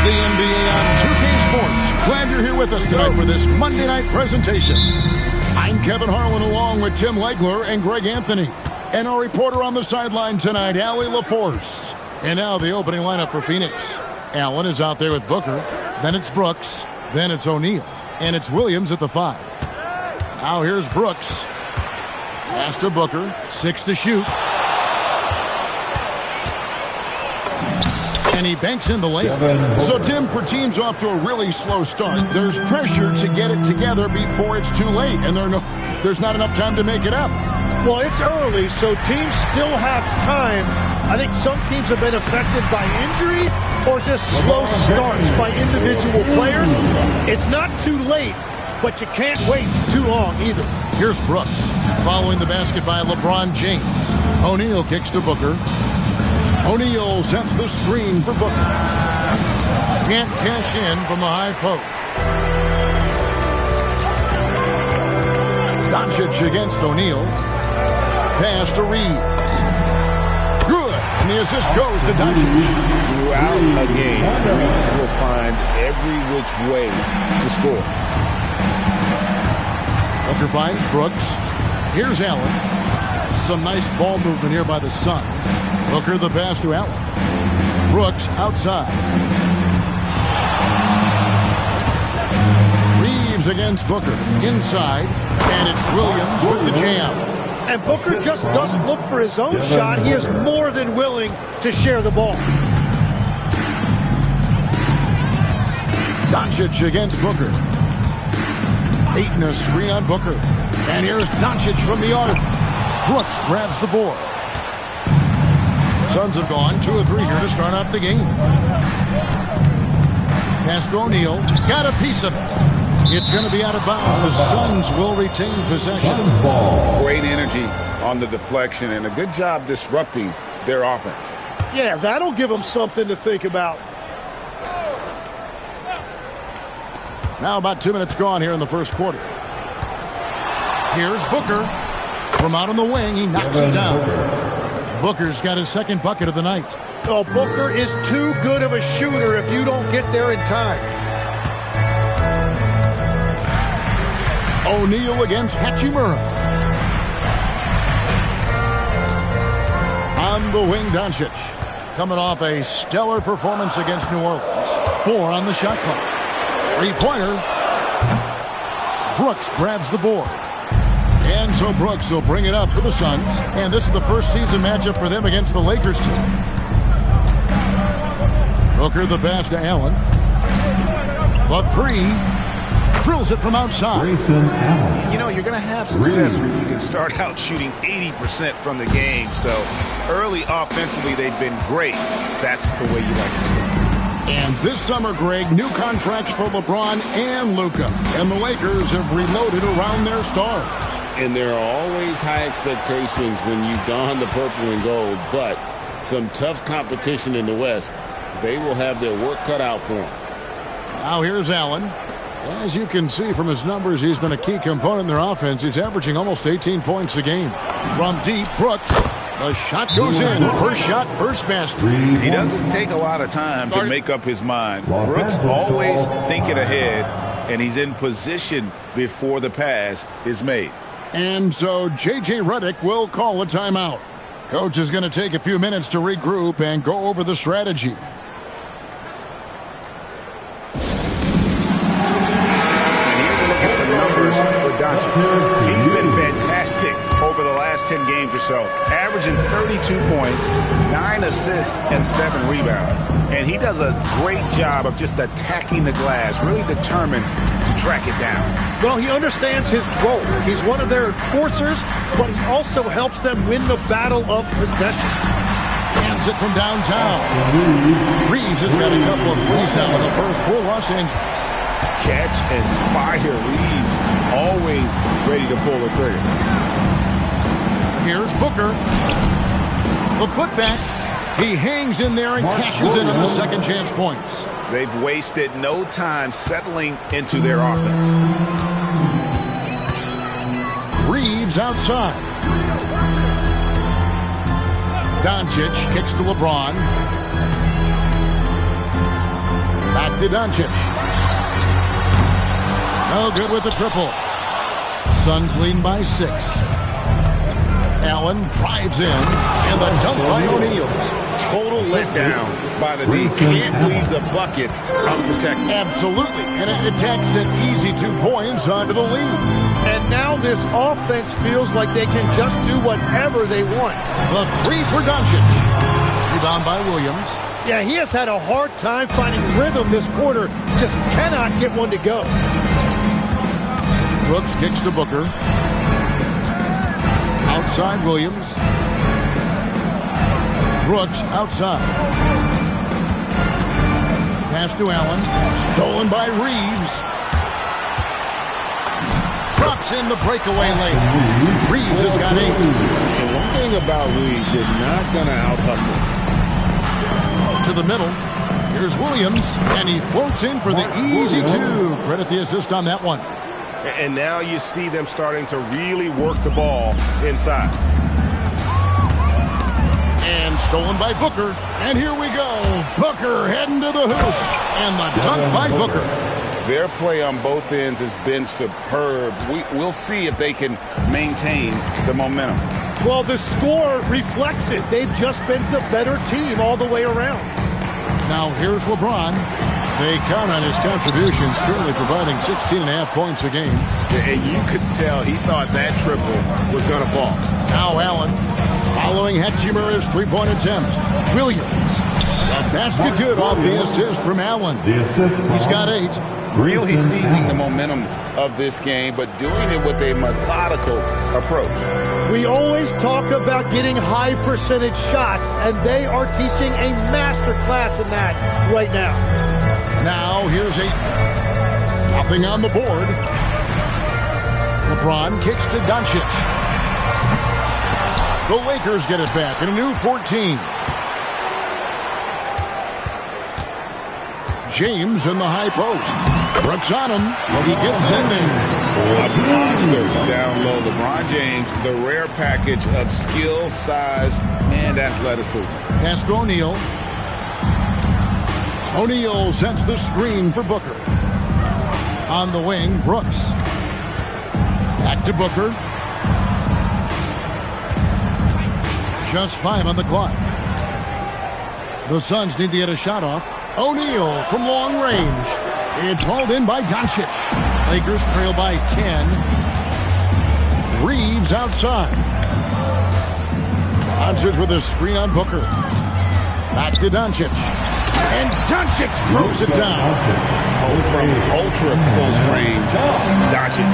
the NBA on 2K Sports. Glad you're here with us tonight for this Monday night presentation. I'm Kevin Harlan along with Tim Legler and Greg Anthony. And our reporter on the sideline tonight, Allie LaForce. And now the opening lineup for Phoenix. Allen is out there with Booker. Then it's Brooks. Then it's O'Neal. And it's Williams at the 5. Now here's Brooks. Pass to Booker. 6 to shoot. And he banks in the layup. So, Tim, for teams off to a really slow start, there's pressure to get it together before it's too late. And there's not enough time to make it up. Well, it's early, so teams still have time. I think some teams have been affected by injury or just slow starts by individual players. It's not too late, but you can't wait too long either. Here's Brooks following the basket by LeBron James. O'Neal kicks to Booker. O'Neal sets the screen for Booker. Can't cash in from the high post. Doncic against O'Neal. Pass to Reeves. Good. And the assist goes to Doncic. Throughout a game, Reeves will find every which way to score. Booker finds Brooks. Here's Allen. Some nice ball movement here by the Suns. Booker the pass to Allen. Brooks outside. Reeves against Booker. Inside. And it's Williams with the jam. And Booker just doesn't look for his own shot. He is more than willing to share the ball. Doncic against Booker. 8 and a screen on Booker. And here's Doncic from the arc. Brooks grabs the board. Suns have gone 2 or 3 here to start off the game. Pass to O'Neal. Got a piece of it. It's going to be out of bounds. The Suns will retain possession. Great energy on the deflection and a good job disrupting their offense. Yeah, that'll give them something to think about. Now about 2 minutes gone here in the first quarter. Here's Booker. From out on the wing, he knocks it down. Booker's got his second bucket of the night. Oh, Booker is too good of a shooter if you don't get there in time. O'Neal against Hachimura. On the wing, Doncic. Coming off a stellar performance against New Orleans. 4 on the shot clock. 3-pointer. Brooks grabs the board. And so Brooks will bring it up for the Suns. And this is the first season matchup for them against the Lakers team. Booker the pass to Allen. The 3. Drills it from outside. You know, you're going to have success when you can start out shooting 80% from the game. So early offensively, they've been great. That's the way you like to start. And this summer, Greg, new contracts for LeBron and Luka. And the Lakers have reloaded around their stars. And there are always high expectations when you don the purple and gold, but some tough competition in the West. They will have their work cut out for them. Now here's Allen. As you can see from his numbers, he's been a key component in their offense. He's averaging almost 18 points a game. From deep, Brooks. The shot goes in. First shot, first basket. He doesn't take a lot of time to make up his mind. Brooks always thinking ahead, and he's in position before the pass is made. And so J.J. Redick will call a timeout. Coach is going to take a few minutes to regroup and go over the strategy. And here's a look at some numbers for Doncic. He's been fantastic over the last 10 games or so, averaging 32 points, 9 assists, and 7 rebounds. And he does a great job of just attacking the glass, really determined to track it down. Well, he understands his role. He's one of their enforcers, but he also helps them win the battle of possession. Hands it from downtown. Reeves has got a couple of threes now in the first for Los Angeles. Catch and fire. Reeves always ready to pull the trigger. Here's Booker. The putback. He hangs in there and cashes in on the second chance points. They've wasted no time settling into their offense. Reeves outside. Doncic kicks to LeBron. to Doncic. No good with the triple. Suns leading by 6. Allen drives in, and the dunk by O'Neal. Total letdown by the D. Can't leave the bucket unprotected. Absolutely, and it attacks an easy 2 points onto the lead. And now this offense feels like they can just do whatever they want. The 3 for Doncic. Rebound by Williams. Yeah, he has had a hard time finding rhythm this quarter. Just cannot get one to go. Brooks kicks to Booker. Outside Williams. Brooks outside. Pass to Allen. Stolen by Reeves. Drops in the breakaway lane. Reeves has got 8. And one thing about Reeves, you're not going to out-hustle. To the middle. Here's Williams, and he floats in for the easy 2. Credit the assist on that one. And now you see them starting to really work the ball inside. And stolen by Booker. And here we go. Booker heading to the hoop. And the dunk by Booker. Their play on both ends has been superb. We'll see if they can maintain the momentum. Well, the score reflects it. They've just been the better team all the way around. Now here's LeBron. They count on his contributions, currently providing 16.5 points a game. And you could tell he thought that triple was going to fall. Now Allen, following Hachimura's 3-point attempt. Williams, the basket good off the assist from Allen. He's got 8. Really seizing the momentum of this game, but doing it with a methodical approach. We always talk about getting high percentage shots, and they are teaching a master class in that right now. Now here's 8. Nothing on the board. LeBron kicks to Doncic. The Lakers get it back in a new 14. James in the high post. Brooks on him. He gets it in there. A monster down low. LeBron James, the rare package of skill, size, and athleticism. Pass to O'Neal. O'Neal sets the screen for Booker. On the wing, Brooks. Back to Booker. Just 5 on the clock. The Suns need to get a shot off. O'Neal from long range. It's hauled in by Doncic. Lakers trail by 10. Reeves outside. Doncic with a screen on Booker. Back to Doncic. And Doncic throws it down. From ultra close range, Doncic.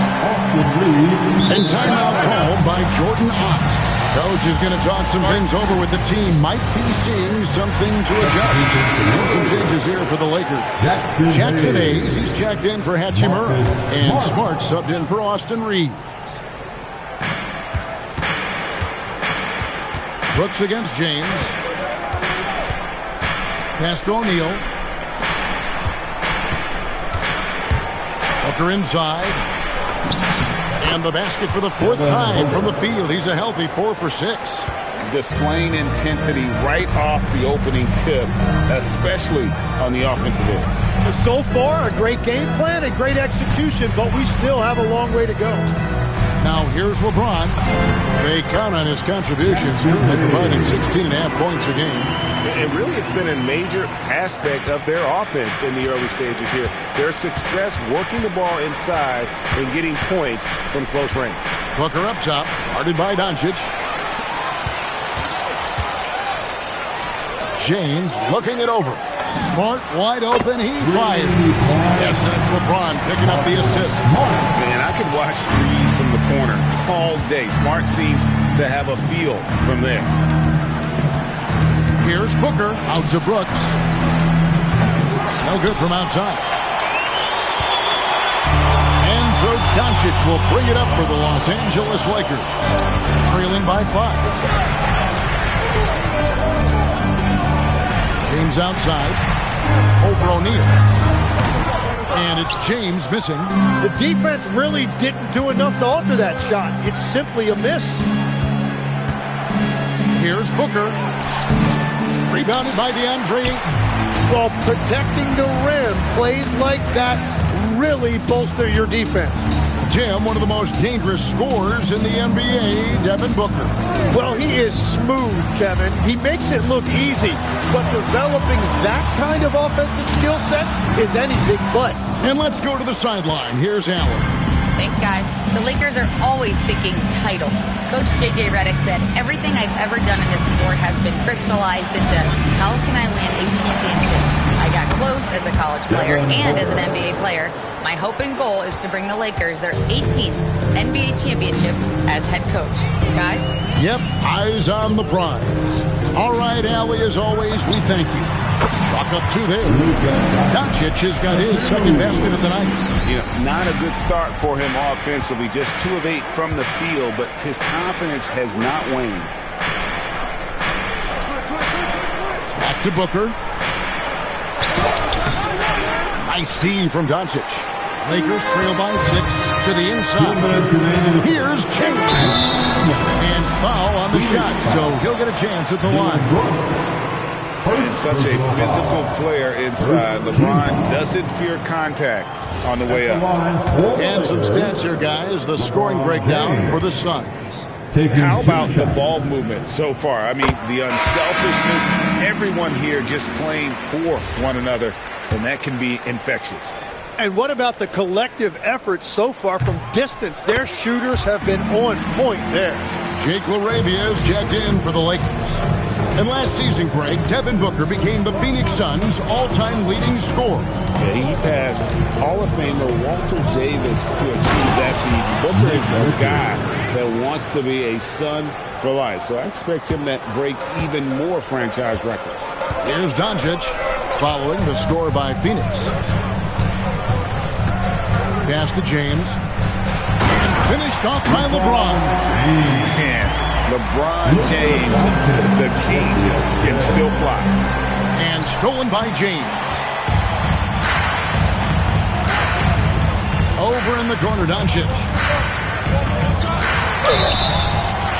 And timeout called by Jordan Ott. Coach is going to talk some things over with the team. Might be seeing something to adjust. And some changes here for the Lakers. Jackson Hayes, he's checked in for Hachimura. And Smart subbed in for Austin Reeves. Brooks against James. Pass to O'Neal. Booker inside. And the basket for the 4th time from the field. He's a healthy 4 for 6. Displaying intensity right off the opening tip, especially on the offensive end. So far, a great game plan and great execution, but we still have a long way to go. Now here's LeBron. They count on his contributions, currently providing 16.5 points a game. And really, it's been a major aspect of their offense in the early stages here. Their success working the ball inside and getting points from close range. Booker up top, guarded by Doncic. James looking it over. Smart wide open, he fires. Yes, and it's LeBron picking up the assist. Man, I could watch threes from the corner all day. Smart seems to have a feel from there. Here's Booker out to Brooks. No good from outside. And so Doncic will bring it up for the Los Angeles Lakers, trailing by 5. James outside, over O'Neal. And it's James missing. The defense really didn't do enough to alter that shot. It's simply a miss. Here's Booker. Rebounded by DeAndre. Well, protecting the rim, plays like that really bolster your defense. Jim, one of the most dangerous scorers in the NBA, Devin Booker. Well, he is smooth, Kevin. He makes it look easy, but developing that kind of offensive skill set is anything but. And let's go to the sideline. Here's Allen. Thanks, guys. The Lakers are always thinking title. Coach J.J. Redick said, everything I've ever done in this sport has been crystallized into how can I win a championship? I got close as a college player and as an NBA player. My hope and goal is to bring the Lakers their 18th NBA championship as head coach. Guys? Yep, eyes on the prize. All right, Allie, as always, we thank you. Chalk up 2 there. Doncic has got his second basket of the night. You know, not a good start for him offensively. Just 2 of 8 from the field, but his confidence has not waned. Back to Booker. Nice D from Doncic. Lakers trail by 6 to the inside. Here's James. And foul on the shot, so he'll get a chance at the line. He's such a physical player inside. LeBron doesn't fear contact on the way up. And some stats here, guys. The scoring breakdown for the Suns. How about the ball movement so far? I mean, the unselfishness, everyone here just playing for one another, and that can be infectious. And what about the collective effort so far from distance? Their shooters have been on point there. Jake LaRavia is checked in for the Lakers. And last season, Greg, Devin Booker became the Phoenix Suns' all-time leading scorer. Yeah, he passed Hall of Famer Walter Davis to achieve that feat. Booker is a guy that wants to be a Sun for life, so I expect him to break even more franchise records. Here's Doncic following the score by Phoenix. Pass to James. And finished off by LeBron. Man. LeBron James, the king, can still fly. And stolen by James. Over in the corner, Doncic.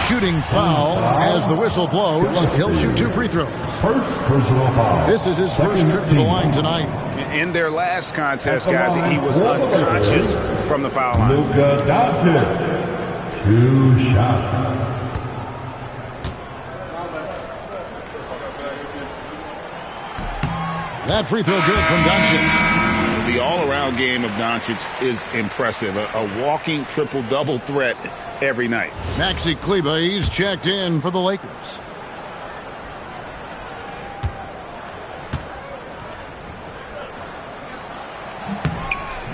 Shooting foul as the whistle blows. He'll shoot 2 free throws. First personal foul. This is his first trip to the line tonight. In their last contest, guys, he was unconscious from the foul line. Luka Doncic, 2 shots. That free throw good from Doncic. The all-around game of Doncic is impressive. A walking triple-double threat every night. Maxi Kleber, he's checked in for the Lakers.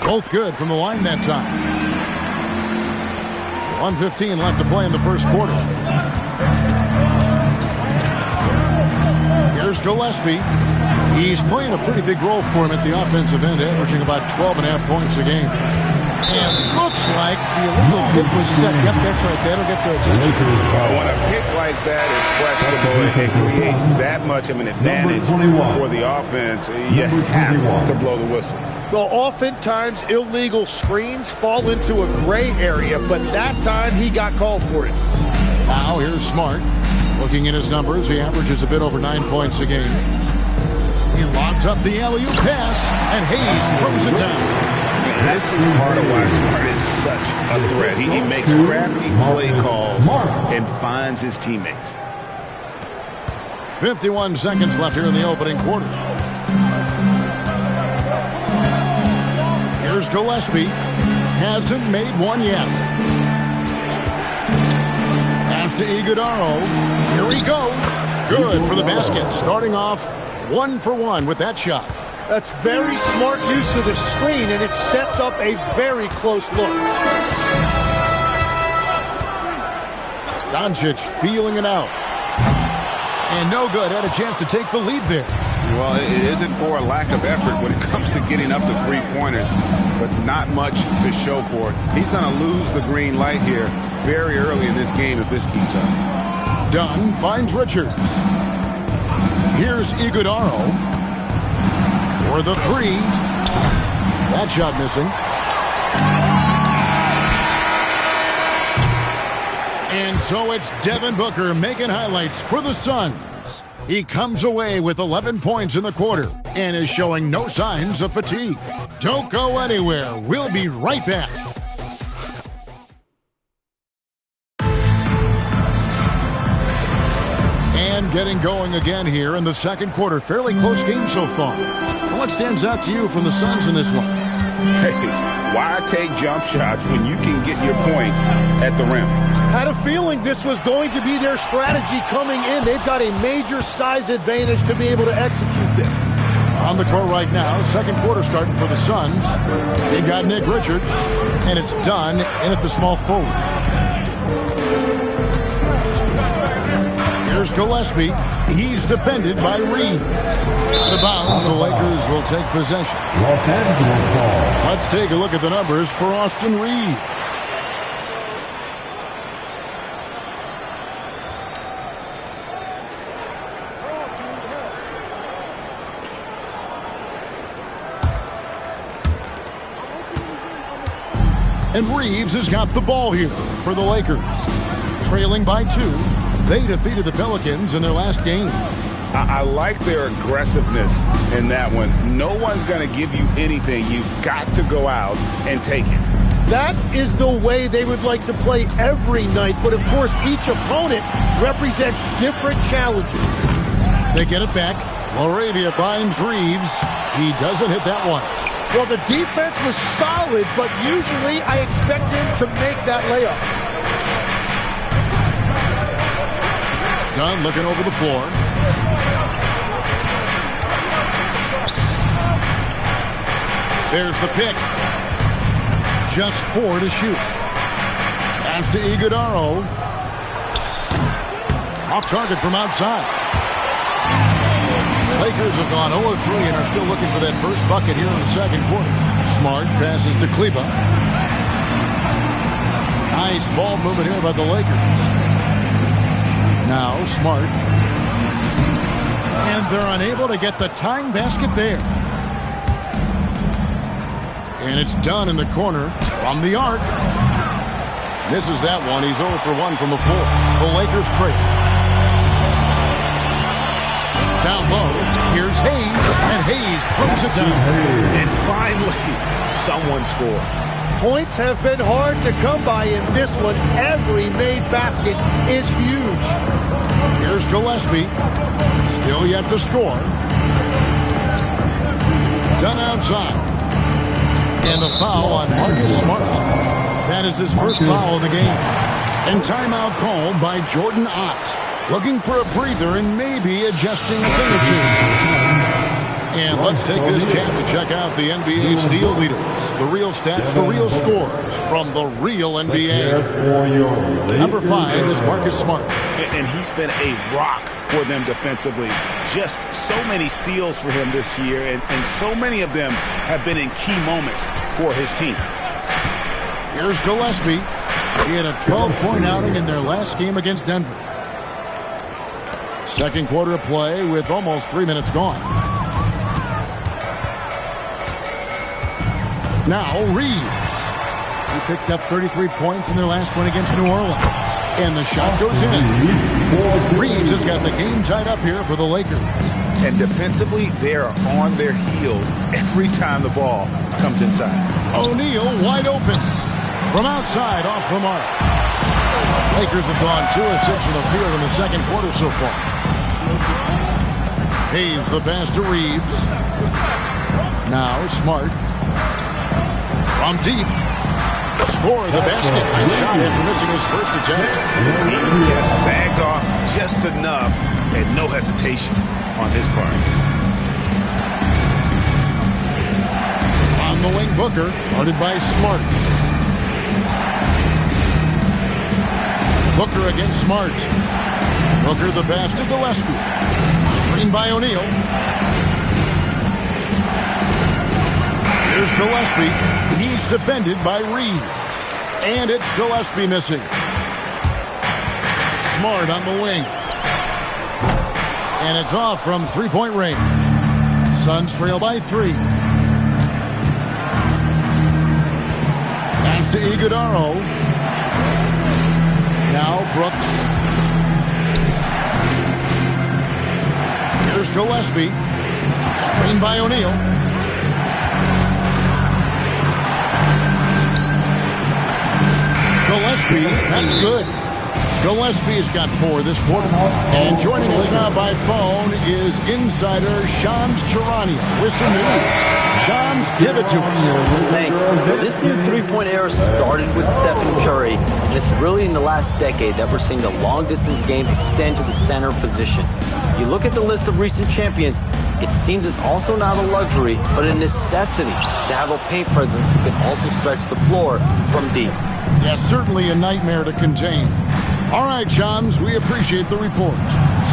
Both good from the line that time. 1:15 left to play in the first quarter. Here's Gillespie. He's playing a pretty big role for him at the offensive end, averaging about 12.5 points a game. And looks like the illegal pick was set. Yep, that's right. That'll get their attention. When a pick like that is questionable, it creates that much of an advantage for the offense. You have to blow the whistle. Well, oftentimes illegal screens fall into a gray area, but that time he got called for it. Now here's Smart. Looking at his numbers, he averages a bit over 9 points a game. He lobs up the alley-oop pass, and Hayes throws it down. This is part of why Smart is such a threat. He makes crafty play calls and finds his teammates. 51 seconds left here in the opening quarter. Here's Gillespie. Hasn't made one yet. Pass to Iguodaro. Here he goes. Good for the basket. Starting off 1 for 1 with that shot. That's very smart use of the screen, and it sets up a very close look. Doncic feeling it out. And no good. Had a chance to take the lead there. Well, it isn't for a lack of effort when it comes to getting up to three-pointers, but not much to show for it. He's going to lose the green light here very early in this game if this keeps up. Dunn finds Richards. Here's Iguodaro. For the 3. That shot missing. And so it's Devin Booker making highlights for the Suns. He comes away with 11 points in the quarter. and is showing no signs of fatigue. Don't go anywhere. We'll be right back. And getting going again here in the second quarter. Fairly close game so far. What stands out to you from the Suns in this one? Hey, why take jump shots when you can get your points at the rim? Had a feeling this was going to be their strategy coming in. They've got a major size advantage to be able to execute this. On the court right now, second quarter starting for the Suns. They got Nick Richards, and it's done in at the small forward. Here's Gillespie. He's defended by Reed. Out of bounds, the Lakers will take possession. Los Angeles ball. Let's take a look at the numbers for Austin Reed. And Reeves has got the ball here for the Lakers. Trailing by 2. They defeated the Pelicans in their last game. I like their aggressiveness in that one. No one's going to give you anything. You've got to go out and take it. That is the way they would like to play every night, but of course each opponent represents different challenges. They get it back. Laravia finds Reeves. He doesn't hit that one. Well, the defense was solid, but usually I expect him to make that layup. Dunn looking over the floor. There's the pick. Just 4 to shoot. Pass to Iguodaro. Off target from outside. Lakers have gone 0-3 and are still looking for that first bucket here in the second quarter. Smart passes to Kleba. Nice ball movement here by the Lakers. Now Smart. And they're unable to get the tying basket there. And it's done in the corner from the arc. Misses that one. He's 0 for 1 from the floor. The Lakers trail. Down low, here's Hayes, and Hayes throws it down. And finally, someone scores. Points have been hard to come by in this one. Every made basket is huge. Here's Gillespie, still yet to score. Done outside. And the foul on Marcus Smart. That is his first foul of the game. And timeout called by Jordan Ott. Looking for a breather and maybe adjusting a thing or two. And let's take this chance to check out the NBA steal leaders. The real stats, the real scores from the real NBA. Number 5 is Marcus Smart. And he's been a rock for them defensively. Just so many steals for him this year, and so many of them have been in key moments for his team. Here's Gillespie. He had a 12-point outing in their last game against Denver. Second quarter of play with almost 3 minutes gone. Now Reeves. He picked up 33 points in their last one against New Orleans. And the shot goes in. Reeves has got the game tied up here for the Lakers. And defensively, they are on their heels every time the ball comes inside. O'Neal wide open. From outside, off the mark. Lakers have gone 2 of 6 in the field in the second quarter so far. Hayes the pass to Reeves. Now Smart. From deep. Score the basket. Nice shot after missing his first attempt. He just sagged off just enough and no hesitation on his part. On the wing, Booker, guarded by Smart. Booker against Smart. Booker the pass to Gillespie. Screen by O'Neal. Here's Gillespie. He's defended by Reed. And it's Gillespie missing. Smart on the wing. And it's off from three-point range. Suns trail by 3. Pass to Iguodaro. Now Brooks. Here's Gillespie. Screen by O'Neal. Gillespie, that's good. Gillespie's got 4 this quarter. And joining us now by phone is insider Shams Charania with some news. Shams, give it to us. Thanks. This new three-point era started with Stephen Curry, and it's really in the last decade that we're seeing the long-distance game extend to the center position. You look at the list of recent champions, it seems it's also not a luxury, but a necessity to have a paint presence who can also stretch the floor from deep. Yes, certainly a nightmare to contain. All right, Shams, we appreciate the report.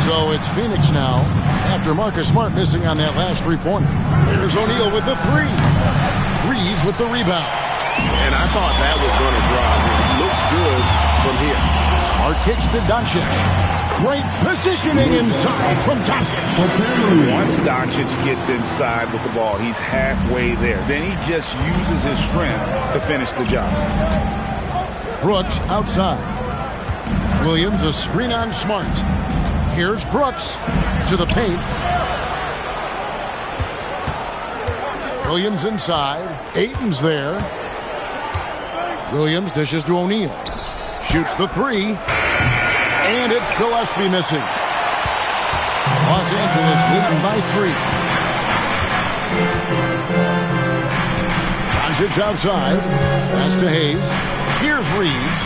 So it's Phoenix now, after Marcus Smart missing on that last three-pointer. There's O'Neal with the 3. Reeves with the rebound. And I thought that was going to drop. It looked good from here. Smart kicks to Doncic. Great positioning inside from Doncic. Once Doncic gets inside with the ball, he's halfway there. Then he just uses his strength to finish the job. Brooks outside. Williams a screen on Smart. Here's Brooks to the paint. Williams inside. Ayton's there. Williams dishes to O'Neal. Shoots the 3. And it's Gillespie missing. Los Angeles leading by 3. Doncic outside. Pass to Hayes. Here's Reeves.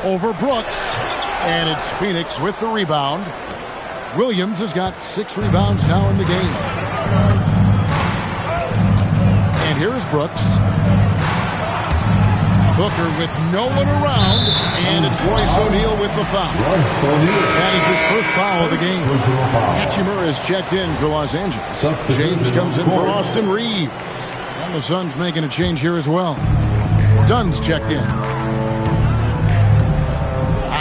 Over Brooks. And it's Phoenix with the rebound. Williams has got 6 rebounds now in the game. And here's Brooks. Booker with no one around. And it's Royce O'Neal with the foul. That is his first foul of the game. Hachimura is checked in for Los Angeles. James comes in for Austin Reeves. And the Suns making a change here as well. Dunn's checked in.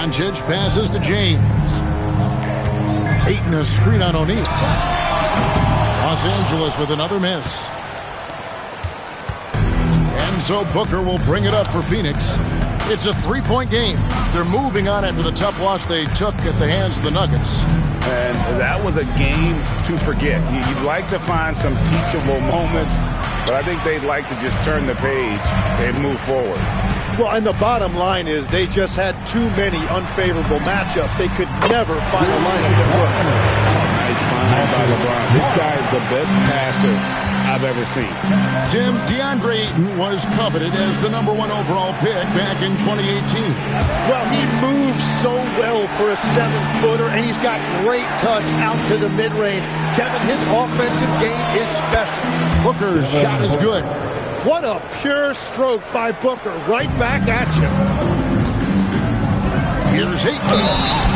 Doncic passes to James. Ayton a screen on O'Neal. Los Angeles with another miss. And so Booker will bring it up for Phoenix. It's a 3-point game. They're moving on after the tough loss they took at the hands of the Nuggets. And that was a game to forget. You'd like to find some teachable moments, but I think they'd like to just turn the page and move forward. Well, and the bottom line is they just had too many unfavorable matchups. They could never find a lineup that worked. Nice find by LeBron. This guy is the best passer I've ever seen. Tim, DeAndre Ayton was coveted as the #1 overall pick back in 2018. Well, he moves so well for a 7-footer, and he's got great touch out to the mid-range. Kevin, his offensive game is special. Booker's shot is good. What a pure stroke by Booker. Right back at you. Here's Ayton.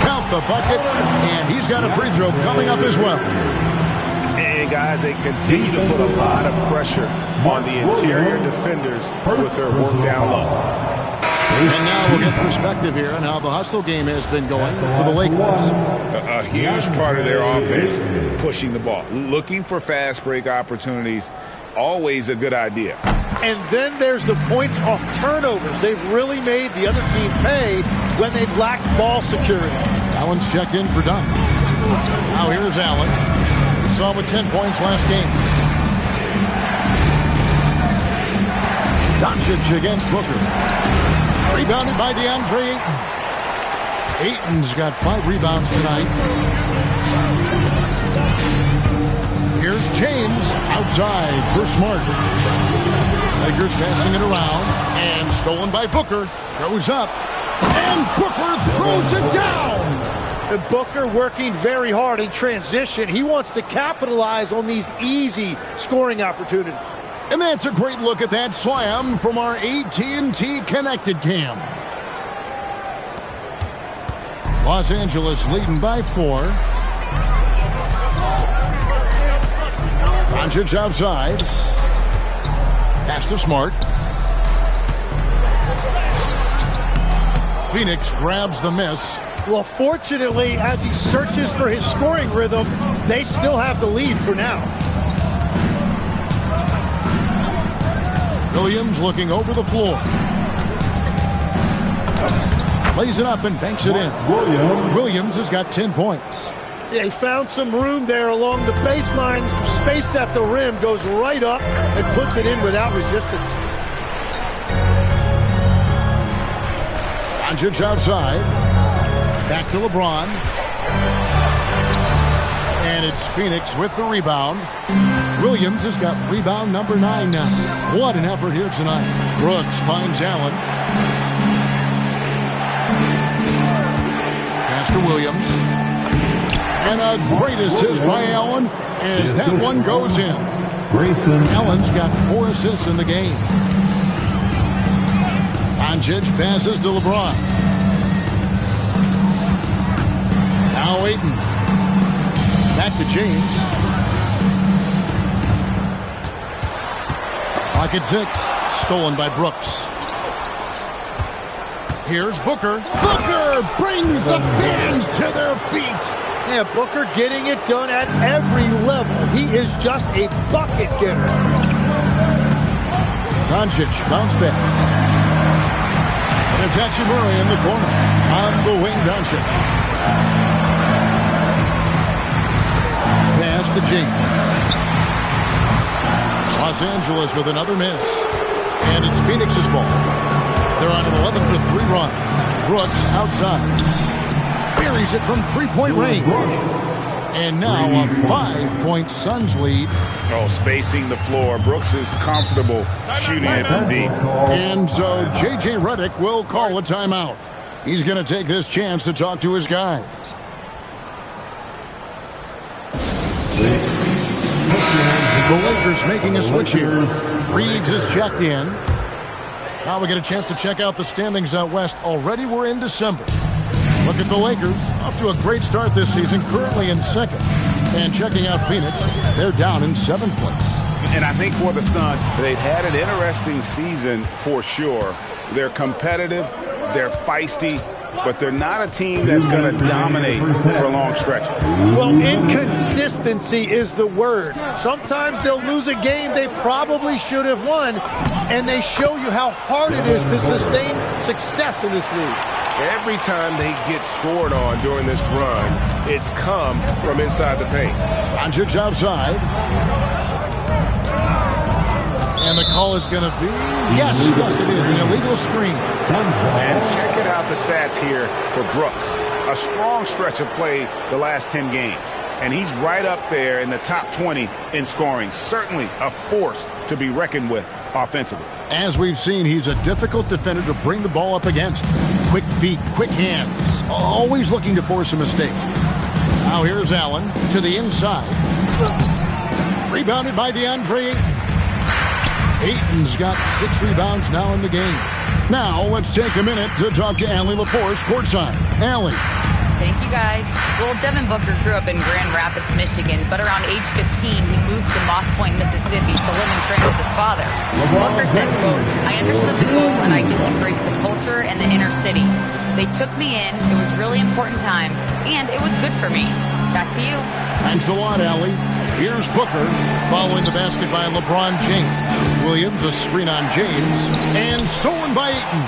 Count the bucket. And he's got a free throw coming up as well. And guys, they continue to put a lot of pressure on the interior defenders with their work down low. And now we'll get perspective here on how the hustle game has been going for the Lakers. A huge part of their offense, pushing the ball. Looking for fast break opportunities. Always a good idea. And then there's the points off turnovers. They've really made the other team pay when they've lacked ball security. Allen's checked in for Dunn. Now here's Allen. We saw him with 10 points last game. Doncic against Booker. Rebounded by DeAndre Ayton. Ayton's got 5 rebounds tonight. Here's James outside for Smart. Lakers passing it around and stolen by Booker. Goes up and Booker throws it down. And Booker working very hard in transition. He wants to capitalize on these easy scoring opportunities. And that's a great look at that slam from our AT&T connected cam. Los Angeles leading by 4. Doncic outside. Pass to Smart. Phoenix grabs the miss. Well, fortunately, as he searches for his scoring rhythm, they still have the lead for now. Williams looking over the floor. lays it up and banks it in. Williams has got 10 points. Yeah, he found some room there along the baseline, some space at the rim, goes right up and puts it in without resistance. Doncic outside. Back to LeBron. And it's Phoenix with the rebound. Williams has got rebound number 9 now. What an effort here tonight. Brooks finds Allen. Pass to Williams. And a great assist by Allen as that one goes in. Allen's got 4 assists in the game. Doncic passes to LeBron. Now Ayton. Back to James. Clock at 6. Stolen by Brooks. Here's Booker. Booker brings the fans to their feet. Yeah, Booker getting it done at every level. He is just a bucket getter. Doncic bounce back. And it's Hachimura in the corner. On the wing, Doncic. Pass to James. Los Angeles with another miss. And it's Phoenix's ball. They're on an 11-3 run. Brooks outside. Buries it from three-point range. And now a 5-point Suns lead. Oh, spacing the floor. Brooks is comfortable shooting it from deep. And so J.J. Redick will call a timeout. He's going to take this chance to talk to his guys. The Lakers making a switch here. Reeves is checked in. Now we get a chance to check out the standings out west. Already we're in December. Look at the Lakers. Off to a great start this season. Currently in second. And checking out Phoenix. They're down in 7th place. And I think for the Suns, they've had an interesting season for sure. They're competitive. They're feisty. But they're not a team that's going to dominate for long stretches. Well, inconsistency is the word. Sometimes they'll lose a game they probably should have won, and they show you how hard it is to sustain success in this league. Every time they get scored on during this run, it's come from inside the paint. Doncic outside. And the call is going to be, yes, it is, an illegal screen. And check it out, the stats here for Brooks. A strong stretch of play the last 10 games. And he's right up there in the top 20 in scoring. Certainly a force to be reckoned with offensively. As we've seen, he's a difficult defender to bring the ball up against. Quick feet, quick hands. Always looking to force a mistake. Now here's Allen to the inside. Rebounded by DeAndre Ayton. Ayton's got 6 rebounds now in the game. Now let's take a minute to talk to Allie LaForce courtside. Allie. Thank you, guys. Well, Devin Booker grew up in Grand Rapids, Michigan, but around age 15, he moved to Moss Point, Mississippi to live and train with his father. Booker said, quote, "I understood the goal and I just embraced the culture and the inner city. They took me in. It was a really important time, and it was good for me." Back to you. Thanks a lot, Allie. Here's Booker following the basket by LeBron James. Williams, a screen on James, and stolen by Ayton.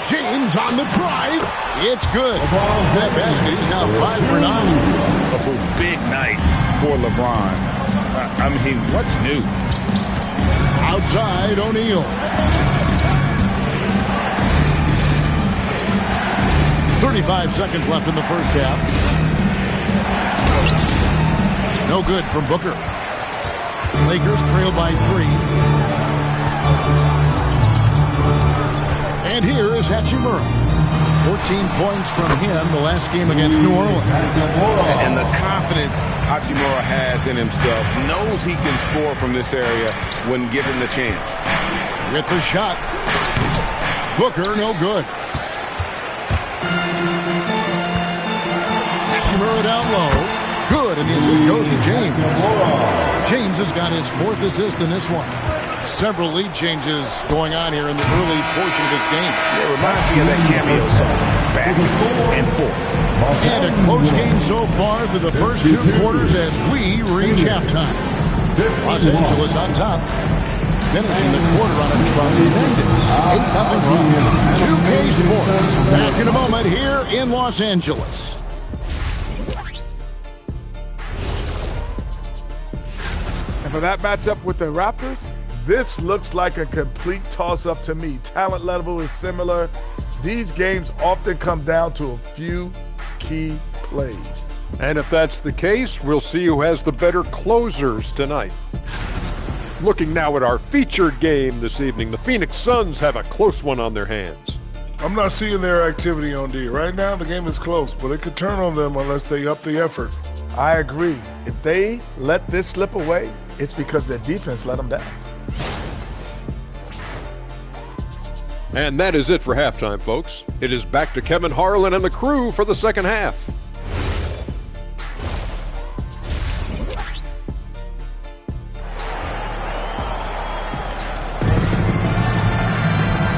James on the drive. It's good. That basket, he's now 5 for 9. A big night for LeBron. I mean, what's new? Outside, O'Neal. 35 seconds left in the first half. No good from Booker. Lakers trail by 3. And here is Hachimura. 14 points from him the last game against New Orleans. And the confidence Hachimura has in himself, knows he can score from this area when given the chance. With the shot. Booker, no good. Hachimura down low. Good, and the assist goes to James. James has got his 4th assist in this one. Several lead changes going on here in the early portion of this game. It reminds me of that cameo song, Back and Forth. And a close game so far through the first 2 quarters as we reach halftime. Los Angeles on top. finish in the quarter on a tremendous 8-0 run. 2K Sports, back in a moment here in Los Angeles. And for that matchup with the Raptors, this looks like a complete toss-up to me. Talent level is similar. These games often come down to a few key plays. And if that's the case, we'll see who has the better closers tonight. Looking now at our featured game this evening, the Phoenix Suns have a close one on their hands. I'm not seeing their activity on D. Right now, the game is close, but it could turn on them unless they up the effort. I agree. If they let this slip away, it's because their defense let them down. And that is it for halftime, folks. It is back to Kevin Harlan and the crew for the second half.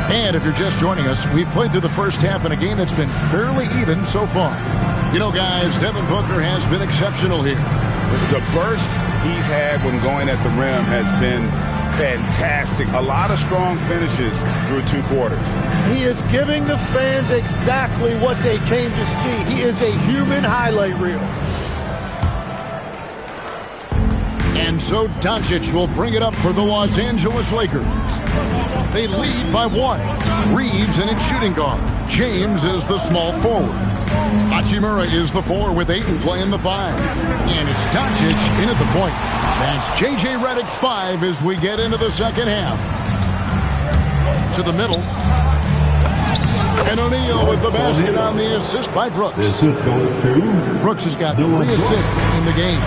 And if you're just joining us, we've played through the first half in a game that's been fairly even so far. You know, guys, Devin Booker has been exceptional here. The burst he's had when going at the rim has been fantastic. A lot of strong finishes through 2 quarters. He is giving the fans exactly what they came to see. He is a human highlight reel. And so Doncic will bring it up for the Los Angeles Lakers. They lead by 1. Reeves in its shooting guard. James is the small forward. Hachimura is the 4 with Ayton playing the 5. And it's Doncic in at the point. That's J.J. Redick's 5 as we get into the second half. To the middle. And O'Neal with the basket on the assist by Brooks. Brooks has got 3 assists in the game.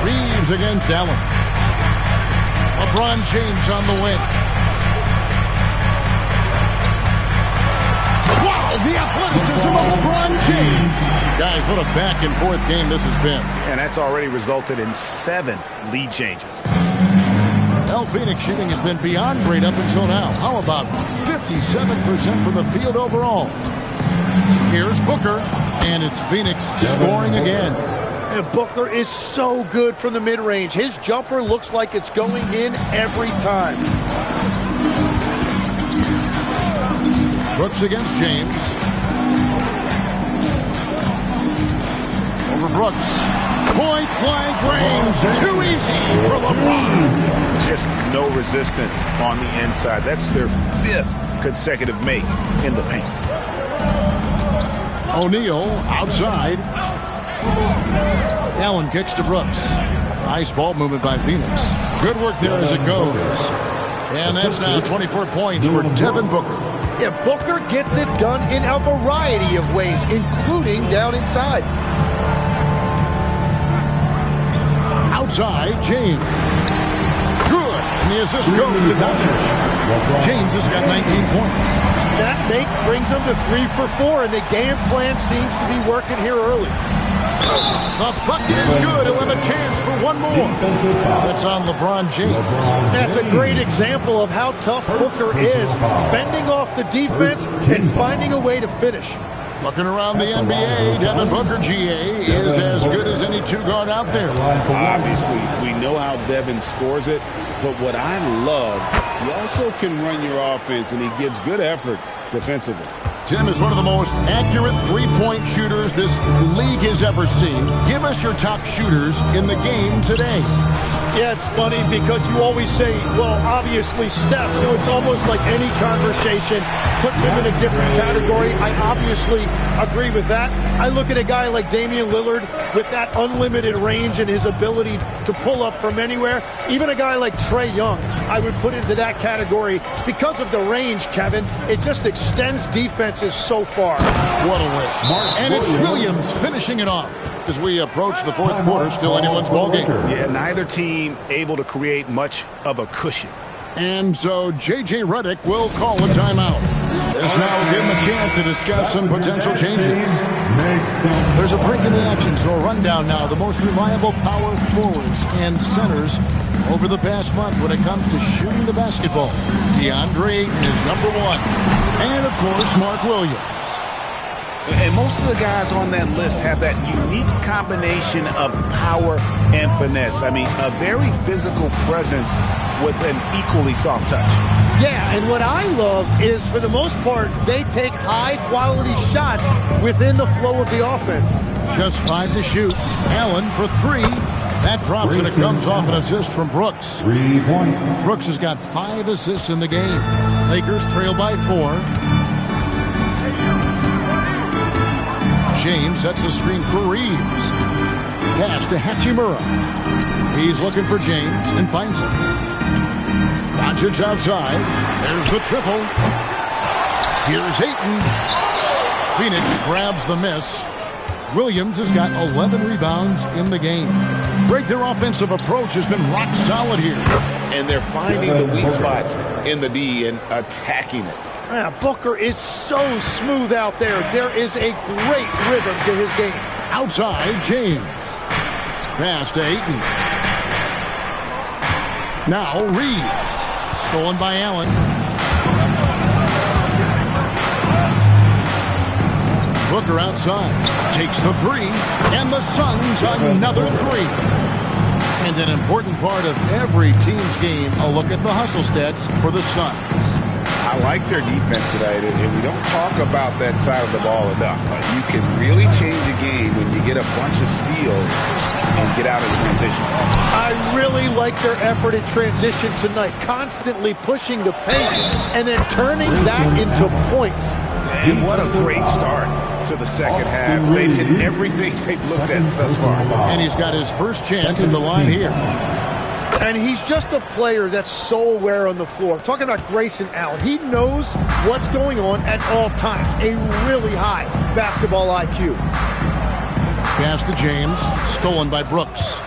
Reeves against Allen. LeBron James on the wing. Wow, the athleticism of LeBron James. Guys, what a back-and-forth game this has been. And that's already resulted in 7 lead changes. Well, Phoenix shooting has been beyond great up until now. How about 57% from the field overall? Here's Booker, and it's Phoenix scoring again. And Booker is so good from the mid-range. His jumper looks like it's going in every time. Brooks against James. Over Brooks. Point-blank range. Too easy for LeBron. Just no resistance on the inside. That's their 5th consecutive make in the paint. O'Neal outside. Allen kicks to Brooks. Nice ball movement by Phoenix. Good work there as it goes. And that's now 24 points for Devin Booker. Yeah, Booker gets it done in a variety of ways, including down inside. Outside, James. Good. And the assist goes to Doncic. James has got 19 points. That make brings them to 3 for 4, and the game plan seems to be working here early. The bucket is good. He'll have a chance for one more. That's on LeBron James. That's a great example of how tough Booker is, fending off the defense and finding a way to finish. Looking around the NBA, Devin Booker, GA, is as good as any 2-guard out there. Obviously, we know how Devin scores it, but what I love, he also can run your offense, and he gives good effort defensively. Tim is one of the most accurate three-point shooters this league has ever seen. Give us your top shooters in the game today. Yeah, it's funny because you always say, well, obviously Steph, so it's almost like any conversation puts him in a different category. I obviously agree with that. I look at a guy like Damian Lillard with that unlimited range and his ability to pull up from anywhere. Even a guy like Trae Young, I would put into that category because of the range, Kevin. It just extends defenses so far. What a list. And it's Williams finishing it off as we approach the fourth quarter. Still anyone's ballgame. Yeah, neither team able to create much of a cushion. And so J.J. Redick will call a timeout. This now will give him a chance to discuss some potential changes. There's a break in the action, so a rundown now. The most reliable power forwards and centers over the past month when it comes to shooting the basketball. DeAndre Ayton is number 1. And, of course, Mark Williams. And most of the guys on that list have that unique combination of power and finesse. I mean, a very physical presence with an equally soft touch. Yeah, and what I love is, for the most part, they take high-quality shots within the flow of the offense. Just 5 to shoot. Allen for 3. That drops and it comes off an assist from Brooks. 3 points. Brooks has got 5 assists in the game. Lakers trail by 4. James sets the screen for Reeves. Pass to Hachimura. He's looking for James and finds him. Doncic outside. There's the triple. Here's Ayton. Phoenix grabs the miss. Williams has got 11 rebounds in the game. Greg, their offensive approach has been rock solid here. And they're finding the weak spots in the D and attacking it. Yeah, Booker is so smooth out there. There is a great rhythm to his game. Outside, James. Pass to Ayton. Now Reeves. Stolen by Allen. Booker outside. Takes the 3. And the Suns another 3. And an important part of every team's game, a look at the hustle stats for the Suns. I like their defense tonight, and we don't talk about that side of the ball enough. You can really change a game when you get a bunch of steals and get out of transition. I really like their effort in transition tonight, constantly pushing the pace and then turning that into points. And what a great start to the second half. They've hit everything they've looked at thus far. And he's got his first chance at the line here. And he's just a player that's so aware on the floor. Talking about Grayson Allen, he knows what's going on at all times. A really high basketball IQ. Pass to James, stolen by Brooks.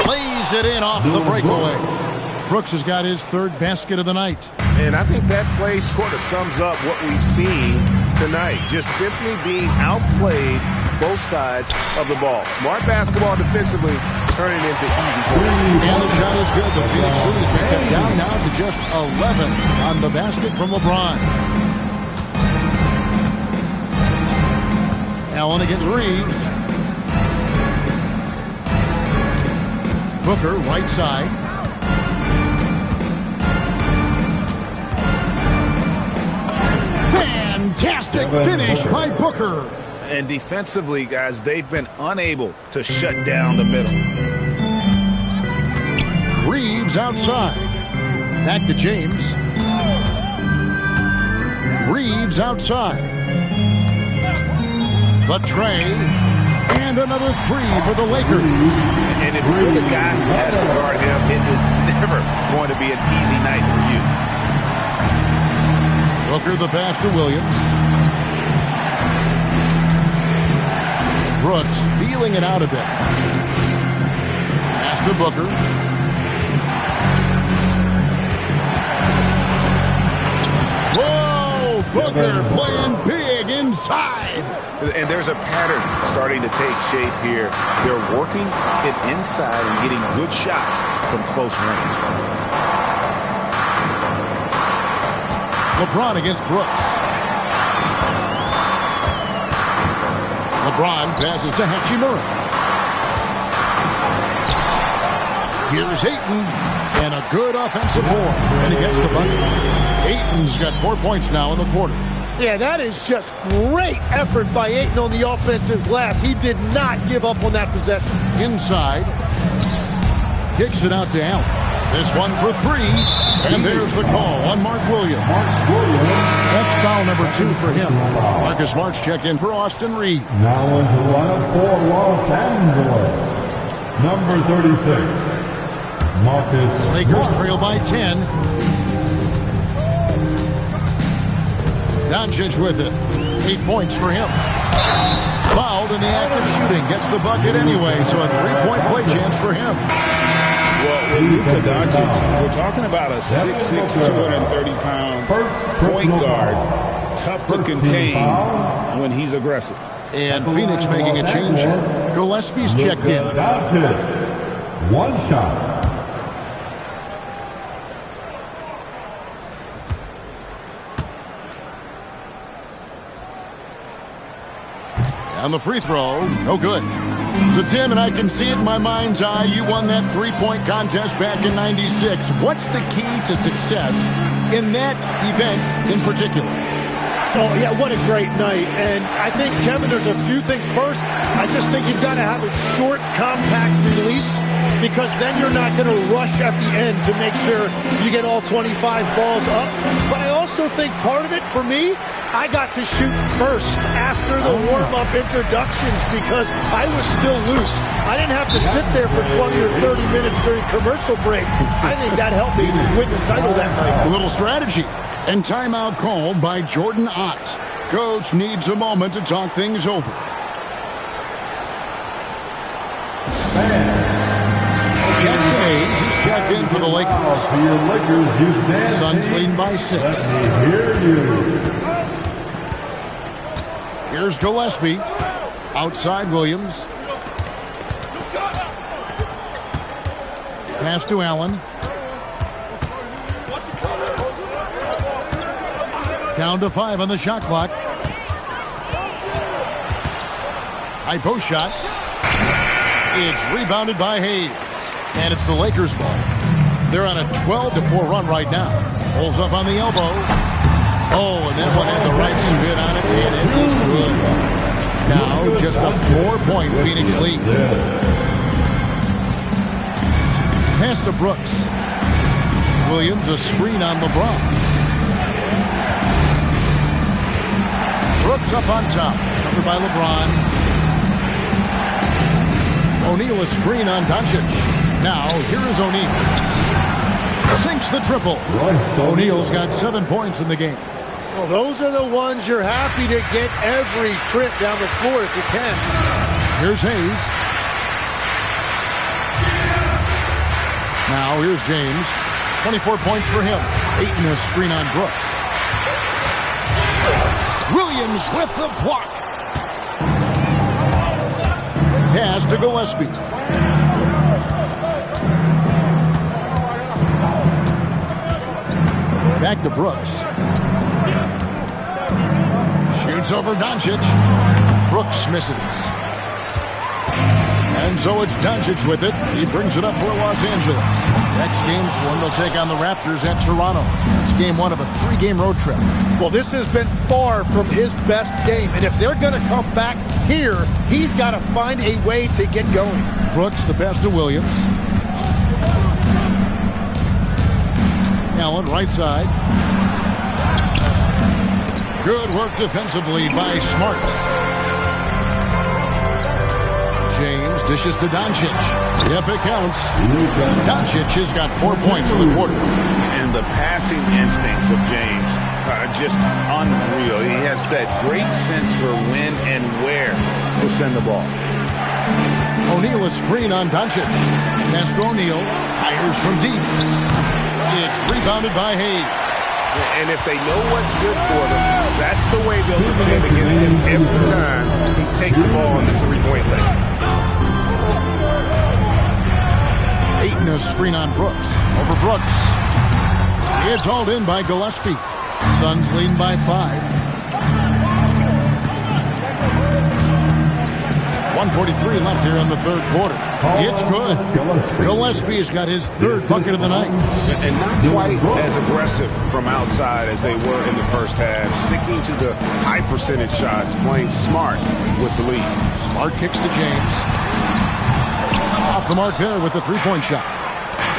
Plays it in off the breakaway. Brooks has got his 3rd basket of the night. And I think that play sort of sums up what we've seen tonight. Just simply being outplayed both sides of the ball. Smart basketball defensively, turning into easy points. And the shot is good. The Phoenix Suns make that down now to just 11 on the basket from LeBron. Allen against Reeves. Booker, right side. Fantastic finish by Booker. And defensively, guys, they've been unable to shut down the middle. Reeves outside. Back to James. Reeves outside. The tray. And another 3 for the Lakers. And if you're the guy who has to guard him, it is never going to be an easy night for you. Booker the pass to Williams. Brooks feeling it out a bit. Pass to Booker. Whoa! Booker playing big inside. And there's a pattern starting to take shape here. They're working it inside and getting good shots from close range. LeBron against Brooks. LeBron passes to Hachimura. Here's Ayton, and a good offensive board. And he gets the bucket. Ayton's got 4 points now in the quarter. Yeah, that is just great effort by Ayton on the offensive glass. He did not give up on that possession. Inside. Kicks it out to Allen. This one for 3. And there's the call on Mark Williams. That's foul number 2 for him. Marcus Smart's checked in for Austin Reed. Now into the lineup for Los Angeles. Number 36, Marcus Lakers Smart. trail by 10. Doncic with it. 8 points for him. Fouled in the act of shooting. Gets the bucket anyway, so a 3-point play chance for him. Well, with Luka Doncic, we're talking about a 6'6", 230-pound point guard. Tough to contain when he's aggressive. And Phoenix making a change here. Gillespie's checked in. Doncic, 1 shot. And the free throw, no good. So, Tim, and I can see it in my mind's eye, you won that three-point contest back in '96. What's the key to success in that event in particular? Oh, yeah, what a great night. And I think, Kevin, there's a few things. First, I just think you've got to have a short, compact release, because then you're not going to rush at the end to make sure you get all 25 balls up. But I also think part of it, for me, I got to shoot first after the warm-up introductions because I was still loose. I didn't have to sit there for 20 or 30 minutes during commercial breaks. I think that helped me win the title that night. A little strategy. And timeout called by Jordan Ott. Coach needs a moment to talk things over. He's checked in for the Lakers. Suns leading by 6. Here's Gillespie. Outside Williams. Pass to Allen. Down to 5 on the shot clock. High post shot. It's rebounded by Hayes. And it's the Lakers' ball. They're on a 12-4 run right now. Pulls up on the elbow. Oh, and that one had the right spin on it, and it was good. Now just a 4-point Phoenix lead. Pass to Brooks. Williams, a screen on LeBron. Brooks up on top. Covered by LeBron. O'Neal, a screen on Doncic. Now, here is O'Neal. Sinks the triple. O'Neal's got 7 points in the game. Well, those are the ones you're happy to get every trip down the floor if you can. Here's Hayes. Now, here's James. 24 points for him. Ayton, a screen on Brooks. Williams with the block. Pass to Gillespie. Back to Brooks. Shoots over Doncic. Brooks misses. And so it's Doncic with it. He brings it up for Los Angeles. Next game for him, they'll take on the Raptors at Toronto. It's game 1 of a 3-game road trip. Well, this has been far from his best game. And if they're going to come back here, he's got to find a way to get going. Brooks, the pass to Williams. Allen, right side. Good work defensively by Smart. James dishes to Doncic. Yep, it counts. Doncic has got 4 points in the quarter. And the passing instincts of James are just unreal. He has that great sense for when and where to send the ball. O'Neal, a screen on Doncic. Master O'Neal fires from deep. It's rebounded by Hayes. And if they know what's good for them, that's the way they'll defend against him every time he takes the ball in the three-point lane. Ayton, a screen on Brooks. Over Brooks. It's hauled in by Gillespie. Suns leading by 5. 1:43 left here in the third quarter. It's good. Gillespie's got his 3rd bucket of the night. And not quite as aggressive from outside as they were in the first half. Sticking to the high percentage shots, playing smart with the lead. Smart kicks to James. Off the mark there with the 3-point shot.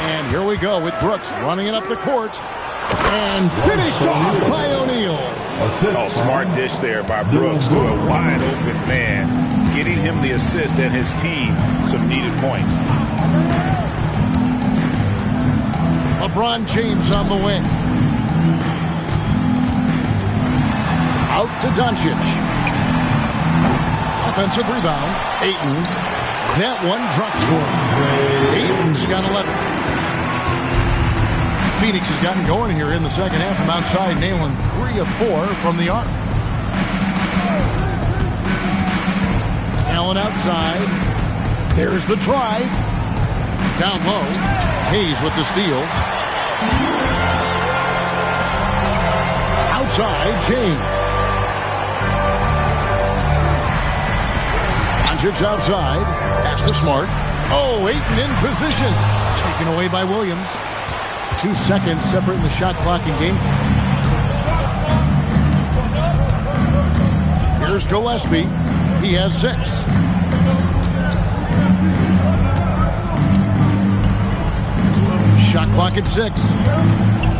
And here we go with Brooks running it up the court. And finished off by O'Neal. Oh, smart dish there by Brooks to a wide open man. Getting him the assist and his team some needed points. LeBron James on the wing. Out to Doncic. Offensive rebound. Ayton. That one drops for him. Ayton's got 11. Phoenix has gotten going here in the second half from outside, nailing 3 of 4 from the arc. Allen outside. There's the drive. Down low. Hayes with the steal. Outside, James. Doncic outside. Pass to Smart. Oh, Ayton in position. Taken away by Williams. 2 seconds separating the shot clock and game clock. Here's Gillespie. He has 6. Shot clock at 6.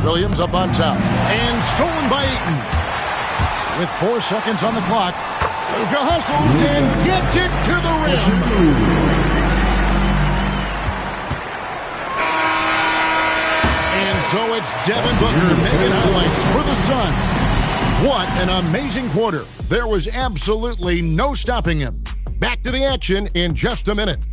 Williams up on top. And stolen by Ayton. With 4 seconds on the clock. Luka hustles and gets it to the rim. And so it's Devin Booker making highlights for the Suns. What an amazing quarter. There was absolutely no stopping him. Back to the action in just a minute.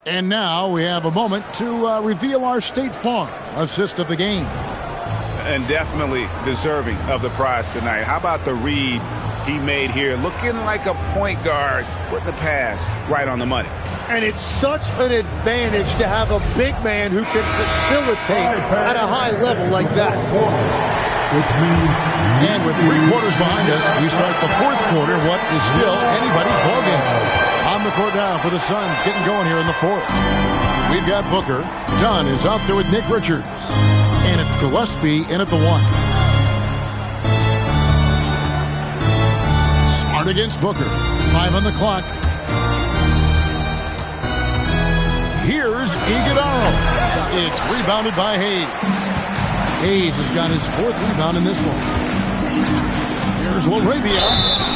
And now we have a moment to reveal our State Farm assist of the game. And definitely deserving of the prize tonight. How about the read he made here? Looking like a point guard, putting the pass right on the money. And it's such an advantage to have a big man who can facilitate at a high level like that. And with 3 quarters behind us, we start the 4th quarter, what is still anybody's ballgame. On the court now for the Suns, getting going here in the 4th. We've got Booker. Dunn is out there with Nick Richards. And it's Gillespie in at the 1. Smart against Booker. 5 on the clock. Here's Iguodala. It's rebounded by Hayes. Hayes has got his 4th rebound in this one. Here's LaRavia.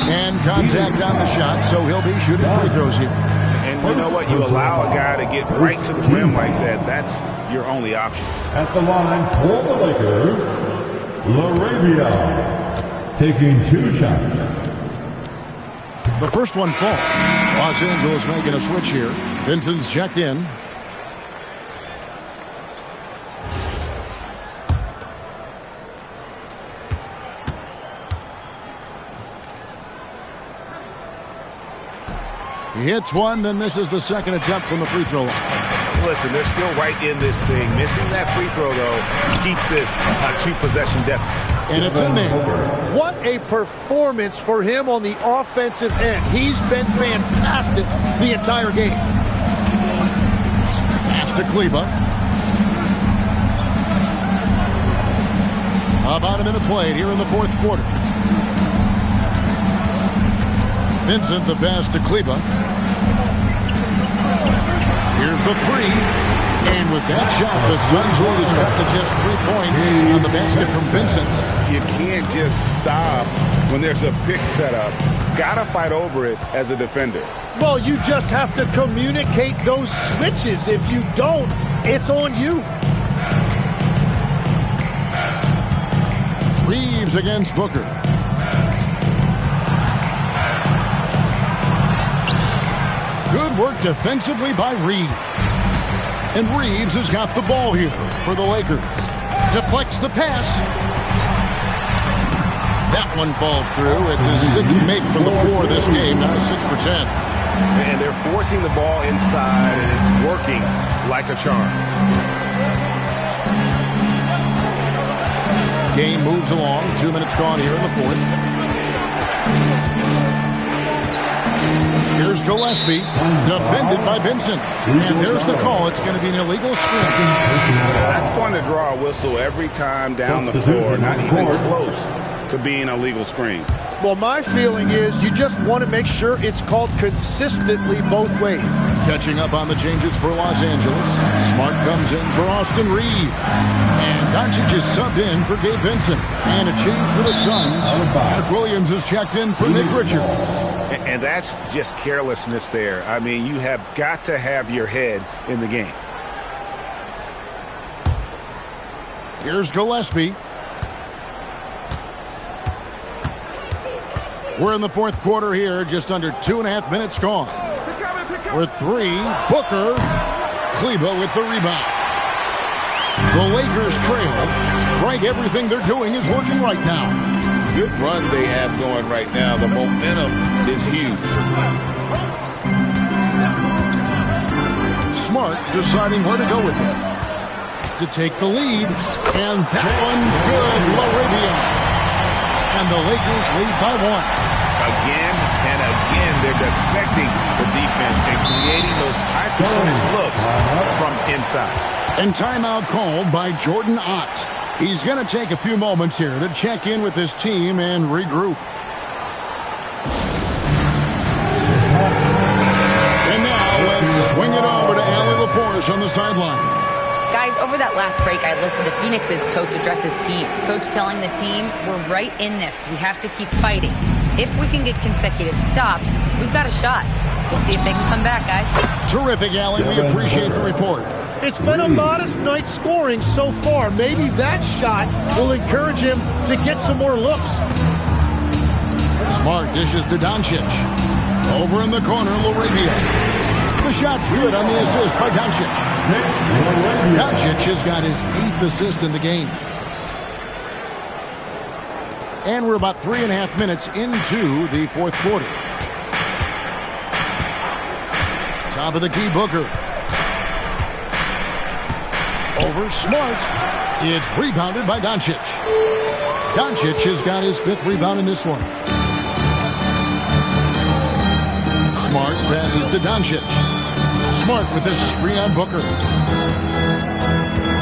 And contact on the shot, so he'll be shooting free throws here. And you know what? You allow a guy to get right to the rim like that. That's your only option. At the line for the Lakers, LaRavia taking 2 shots. The first one falls. Los Angeles making a switch here. Vincent's checked in. He hits one, then misses the second attempt from the free throw line. Listen, they're still right in this thing. Missing that free throw, though, keeps this a 2-possession deficit. And it's in there. What a performance for him on the offensive end. He's been fantastic the entire game. Pass to Kleba. About a minute played here in the 4th quarter. Vincent, the pass to Kleba. Here's the 3. And with that shot, the Suns lead is cut to just 3 points on the basket from Vincent. You can't just stop when there's a pick set up. Got to fight over it as a defender. Well, you just have to communicate those switches. If you don't, it's on you. Reeves against Booker. Good work defensively by Reeves. And Reeves has got the ball here for the Lakers. Deflects the pass. That one falls through. It's his 6th make from the floor this game, now 6 for 10. And they're forcing the ball inside, and it's working like a charm. Game moves along. 2 minutes gone here in the 4th. Here's Gillespie, defended by Vincent. And there's the call. It's going to be an illegal screen. That's going to draw a whistle every time down the floor. Not even close to being a legal screen. Well, my feeling is you just want to make sure it's called consistently both ways. Catching up on the changes for Los Angeles. Smart comes in for Austin Reed. And Doncic is subbed in for Gabe Vincent. And a change for the Suns. Mark Williams is checked in for Nick Richards. And that's just carelessness there. I mean, you have got to have your head in the game. Here's Gillespie. We're in the 4th quarter here, just under 2.5 minutes gone. For 3, Booker. Kleba with the rebound. The Lakers trail. Greg, everything they're doing is working right now. Good run they have going right now. The momentum is huge. Smart deciding where to go with it. To take the lead. And that one's good. LaRavia. And the Lakers lead by 1. Again and again, they're dissecting the defense and creating those high-percentage looks from inside. And timeout called by Jordan Ott. He's going to take a few moments here to check in with his team and regroup. And now let's swing it over to Allie LaForce on the sideline. Guys, over that last break, I listened to Phoenix's coach address his team. Coach telling the team, we're right in this. We have to keep fighting. If we can get consecutive stops, we've got a shot. We'll see if they can come back, guys. Terrific, Allie. We appreciate the report. It's been a modest night scoring so far. Maybe that shot will encourage him to get some more looks. Smart dishes to Doncic. Over in the corner, LaRavia. The shot's good on the assist by Doncic. Doncic has got his 8th assist in the game. And we're about 3.5 minutes into the 4th quarter. Top of the key, Booker. Over Smart. It's rebounded by Doncic. Doncic has got his 5th rebound in this one. Smart passes to Doncic. Smart with this screen on Booker.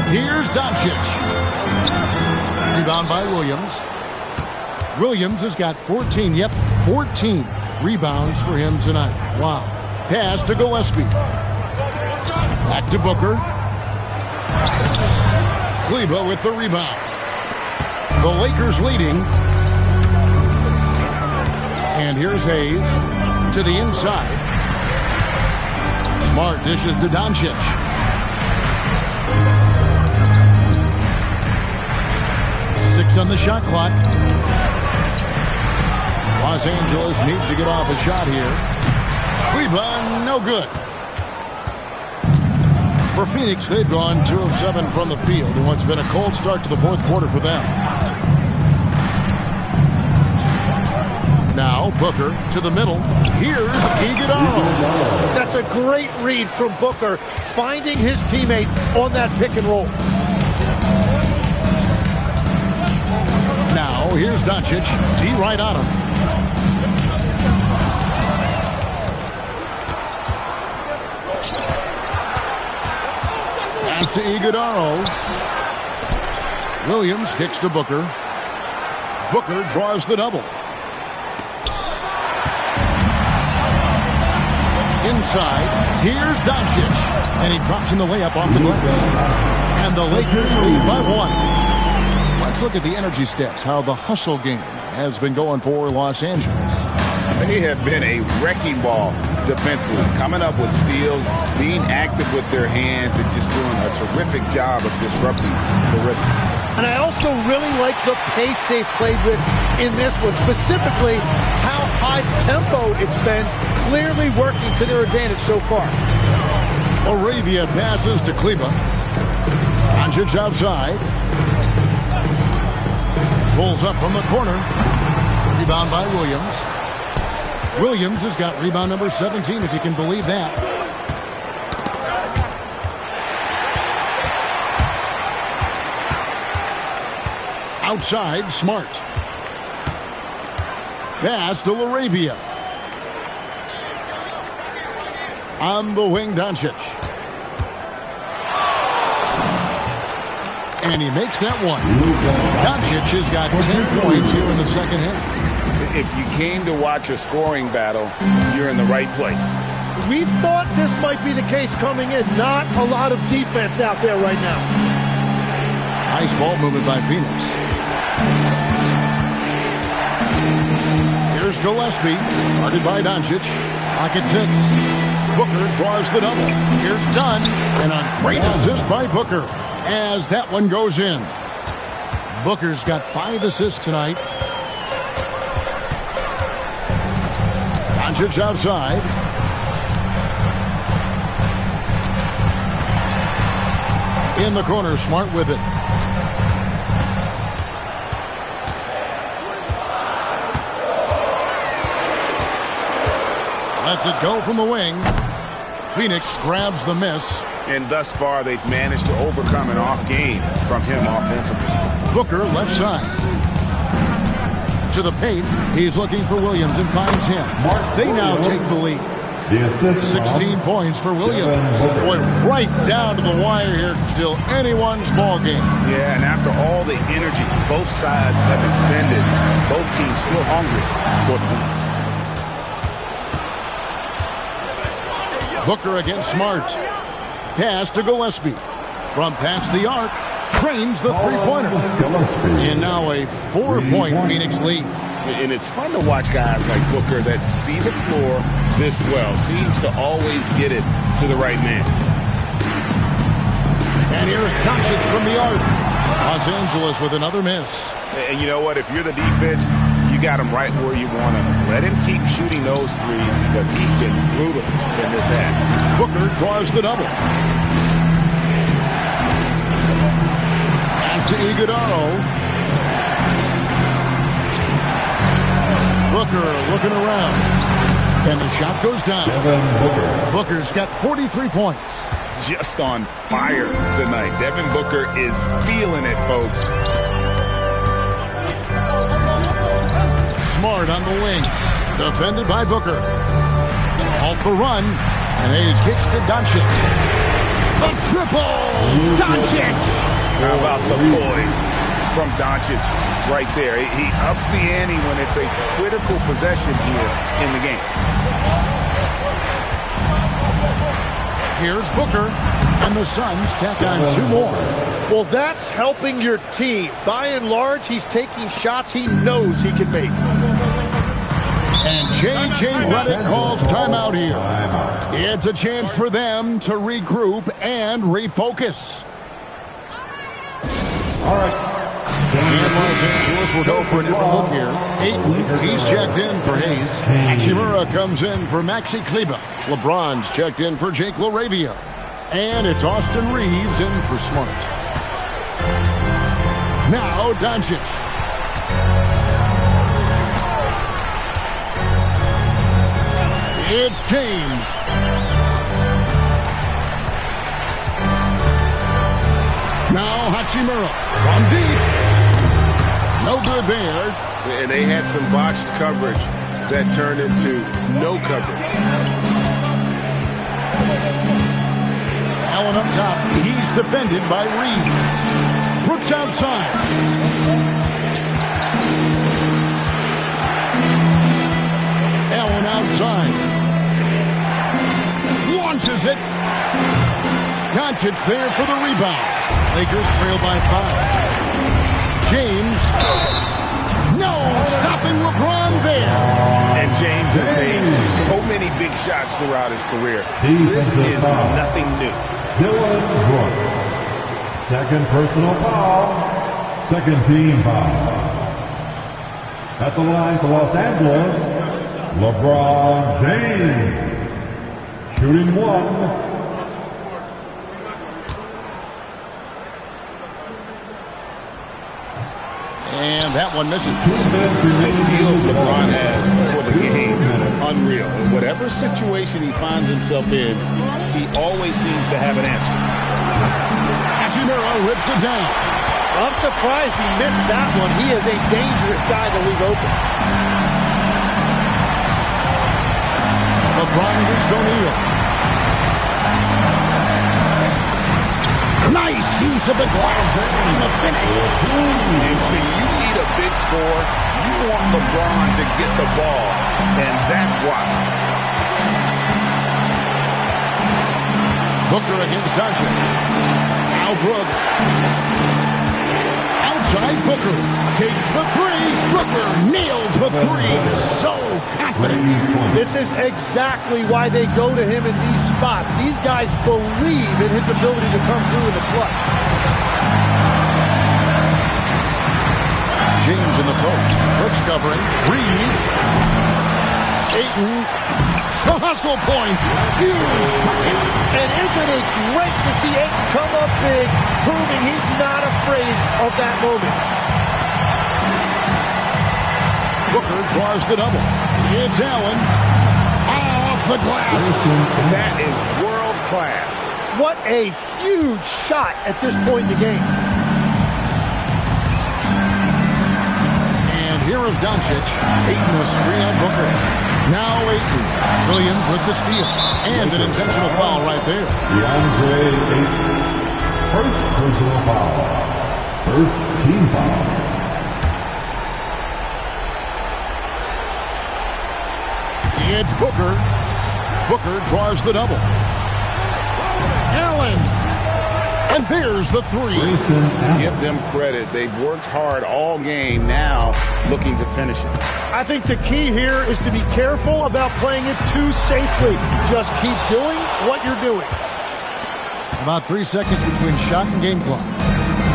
Here's Doncic. Rebound by Williams. Williams has got 14 rebounds for him tonight. Wow. Pass to Gillespie. Back to Booker. Kleber with the rebound. The Lakers leading. And here's Hayes to the inside. Smart dishes to Doncic. Six on the shot clock. Los Angeles needs to get off a shot here. Kleber, no good. For Phoenix, they've gone 2 of 7 from the field in what's been a cold start to the 4th quarter for them. Now Booker to the middle. Here's Iguodala. That's a great read from Booker, finding his teammate on that pick and roll. Now here's Doncic. D right on him. Pass to Iguodala. Williams kicks to Booker. Booker draws the double. Inside, here's Doncic. And he drops in the layup off the glass. And the Lakers lead by 1. Let's look at the energy stats, how the hustle game has been going for Los Angeles. They have been a wrecking ball defensively, coming up with steals, being active with their hands, and just doing a terrific job of disrupting the rhythm. And I also really like the pace they've played with in this one, specifically how high tempo it's been, clearly working to their advantage so far. Arabia passes to Kleber. Doncic outside. Pulls up from the corner. Rebound by Williams. Williams has got rebound number 17, if you can believe that. Outside, Smart. Pass to LaRavia. On the wing, Doncic. And he makes that one. Doncic has got 10 points here in the second half. If you came to watch a scoring battle, you're in the right place. We thought this might be the case coming in. Not a lot of defense out there right now. Nice ball movement by Phoenix. Here's Gillespie, guarded by Doncic. Pocket 6. Booker draws the double. Here's Dunn, and a great assist by Booker as that one goes in. Booker's got 5 assists tonight. Doncic outside. In the corner, Smart with it. Lets it go from the wing. Phoenix grabs the miss. And thus far, they've managed to overcome an off game from him offensively. Booker left side. To the paint. He's looking for Williams and finds him. They now take the lead. 16 points for Williams. Boy, right down to the wire here. Still anyone's ball game. Yeah, and after all the energy both sides have expended, both teams still hungry for the win. Booker against Smart. Pass to Gillespie. From past the arc, trains the three-pointer. And now a 4-point Phoenix lead. And it's fun to watch guys like Booker that see the floor this well. Seems to always get it to the right man. And here's Doncic from the arc. Los Angeles with another miss. And you know what? If you're the defense, you got him right where you want him. Let him keep shooting those threes because he's been brutal in this half. Booker draws the double. Pass to Iguodala. Booker looking around. And the shot goes down. Booker's got 43 points. Just on fire tonight. Devin Booker is feeling it, folks. Smart on the wing. Defended by Booker. To halt the run. And Hayes kicks to Doncic. The triple! Doncic! How about the poise from Doncic right there? He ups the ante when it's a critical possession here in the game. Here's Booker, and the Suns tack on 2 more. Well, that's helping your team. By and large, he's taking shots he knows he can make. And J.J. Redick calls timeout here. It's a chance for them to regroup and refocus. All right. And Los Angeles will go for a different look here. Ayton, he's checked in for Hayes. Hachimura comes in for Maxi Kleber. LeBron's checked in for Jake LaRavia. And it's Austin Reeves in for Smart. Now Doncic. It's James. Now Hachimura from deep. No good there. And they had some botched coverage that turned into no coverage. Allen up top. He's defended by Reed. Brooks outside. Allen outside. Launches it. Doncic there for the rebound. Lakers trail by 5. James. No, stopping LeBron there. And James has made so many big shots throughout his career. This is nothing new. Dylan Brooks. Second personal foul. Second team foul. At the line for Los Angeles, LeBron James. Shooting 1. And that one misses. The feel LeBron has for the game, unreal. In whatever situation he finds himself in, he always seems to have an answer. Hachimura rips it down. I'm surprised he missed that one. He is a dangerous guy to leave open. LeBron against O'Neal. Nice use of the glass and the finish. When you need a big score, you want LeBron to get the ball, and that's why. Booker against Doncic. Now Brooks. Outside Booker. Takes the 3. Booker nails the 3. So confident. This is exactly why they go to him in these spots. These guys believe in his ability to come through in the clutch. James in the post. Brooks covering. Reeves. Ayton. The hustle point. Huge. And isn't it great to see Ayton come up big, proving he's not afraid of that moment. Booker draws the double. It's Allen. Off the glass. That is world class. What a huge shot at this point in the game. And Here is Doncic. Ayton a screen on Booker. Now Ayton. Williams with the steal. And an intentional foul right there. DeAndre Ayton. First personal foul. First team foul. It's Booker. Booker draws the double. Allen. And there's the three. Give them credit. They've worked hard all game, now looking to finish it. I think the key here is to be careful about playing it too safely. Just keep doing what you're doing. About 3 seconds between shot and game clock.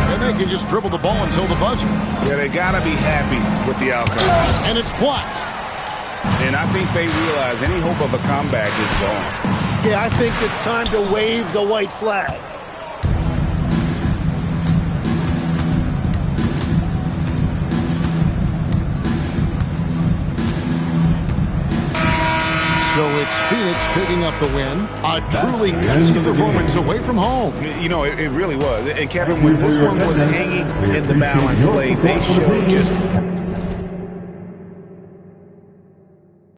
And they can just dribble the ball until the buzzer. Yeah, they got to be happy with the outcome. And it's blocked. And I think they realize any hope of a comeback is gone. Yeah, I think it's time to wave the white flag. So it's Phoenix picking up the win. A truly gutsy performance away from home. You know, it really was. And Kevin, when this one was hanging in the balance late, they showed just